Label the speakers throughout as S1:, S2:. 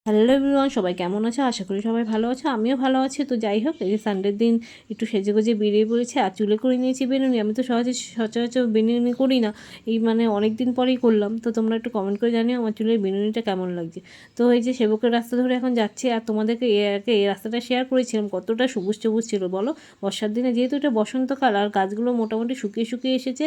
S1: Hello everyone, সবাই কেমন আছো? আশা করি সবাই ভালো আছো, আমিও ভালো আছি। তো যাই হোক, এই যে সানডের দিন একটু সেজেগুজে বেরিয়ে পড়েছে আর চুলে করে নিয়েছি বেনুনি। আমি তো সচরাচর বেনুনি করি না, এই মানে অনেক দিন পরেই করলাম। তো তোমরা একটু কমেন্ট করে জানিও আমার চুলের বেনুনিটা কেমন লাগছে। তো এই যে সেবকের রাস্তা ধরে এখন যাচ্ছি, আর তোমাদেরকে এই রাস্তাটা শেয়ার করেছিলাম, কতটা সবুজ সবুজ ছিল বলো। বর্ষার দিনে যেহেতু এটা বসন্তকাল, আর গাছগুলো মোটামুটি শুকিয়ে শুকিয়ে এসেছে,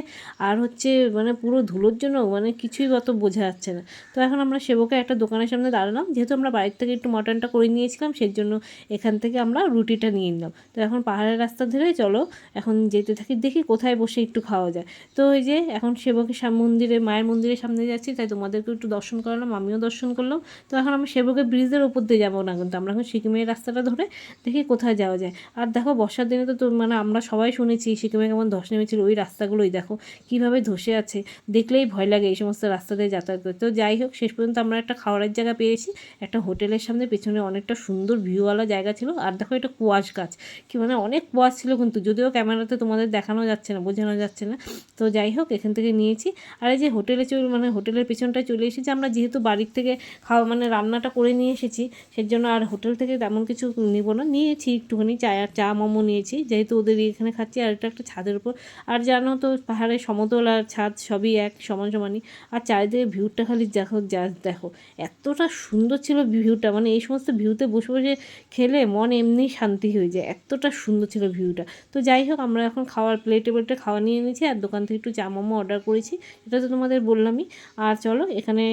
S1: আর হচ্ছে মানে পুরো ধুলোর জন্য মানে কিছুই অত বোঝা যাচ্ছে না। তো এখন আমরা সেবকের একটা দোকানের সামনে দাঁড়ালাম, যেহেতু আমরা বাড়ির থেকে একটু মটনটা করে নিয়েছিলাম, সেই জন্য এখান থেকে আমরা রুটিটা নিয়ে নিলাম। তো এখন পাহাড়ের রাস্তা ধরে চলো এখন যেতে থাকি, দেখি কোথায় বসে একটু খাওয়া যায়। তো এই যে এখন সেবকের মন্দিরে, মায়ের মন্দিরের সামনে যাচ্ছি, তাই তোমাদেরকে একটু দর্শন করালাম, আমিও দর্শন করলাম। তো এখন আমরা সেবকের ব্রিজের ওপর দিয়ে যাবো না, কিন্তু আমরা এখন সিকিমের রাস্তাটা ধরে দেখি কোথায় যাওয়া যায়। আর দেখো বর্ষার দিনে তো মানে আমরা সবাই শুনেছি সিকিমে কেমন ধস নেমেছিল, ওই রাস্তাগুলোই দেখো কীভাবে ধসে আছে, দেখলেই ভয় লাগে এই সমস্ত রাস্তা দিয়ে যাতায়াত করতে। তো যাই হোক, শেষ পর্যন্ত আমরা একটা খাওয়ারের জায়গা পেয়েছি, একটা হোটেলের সামনে, পেছনে অনেকটা সুন্দর ভিউওয়ালা জায়গা ছিল। আর দেখো এটা কুয়াশ গাছ, কি মানে অনেক কুয়াশ ছিল, কিন্তু যদিও ক্যামেরাতে তোমাদের দেখানো যাচ্ছে না, বোঝানো যাচ্ছে না। তো যাই হোক, এখান থেকে নিয়েছি। আর এই যে হোটেলে মানে হোটেলের পেছনটায় চলে এসেছি আমরা, যেহেতু বাড়ির থেকে খাওয়া মানে রান্নাটা করে নিয়ে এসেছি, সেই জন্য আর হোটেল থেকে তেমন কিছু নিব না, নিয়েছি একটুখানি চা মোমো নিয়েছি, যেহেতু ওদের এখানে খাচ্ছি। আর এটা একটা ছাদের উপর, আর জানো তো পাহাড়ের সমতল আর ছাদ সবই এক সমান সমানই। আর চারিদিকে ভিউটা খালি দেখো, জাস্ট দেখো এতটা সুন্দর ছিল ভিউটা, মানে এই সমস্ত ভিউতে বসে বসে খেলে মন এমনি শান্তি হয়ে যায়, এতটা সুন্দর ছিল ভিউটা। তো যাই হোক, আমরা এখন প্লেটে খাওয়া নিয়ে নিয়েছি, আর দোকান থেকে একটু চা মোমো অর্ডার করেছি, এটা তো তোমাদের বললামই। আর চলো এখানে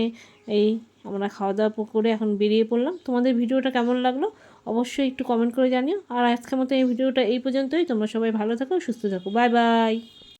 S1: এই আমরা খাওয়া দাওয়া করে এখন বেরিয়ে পড়লাম। তোমাদের ভিডিওটা কেমন লাগলো অবশ্যই একটু কমেন্ট করে জানিও। আর আজকের মতো এই ভিডিওটা এই পর্যন্তই। তোমরা সবাই ভালো থাকো, সুস্থ থাকো, বাই বাই।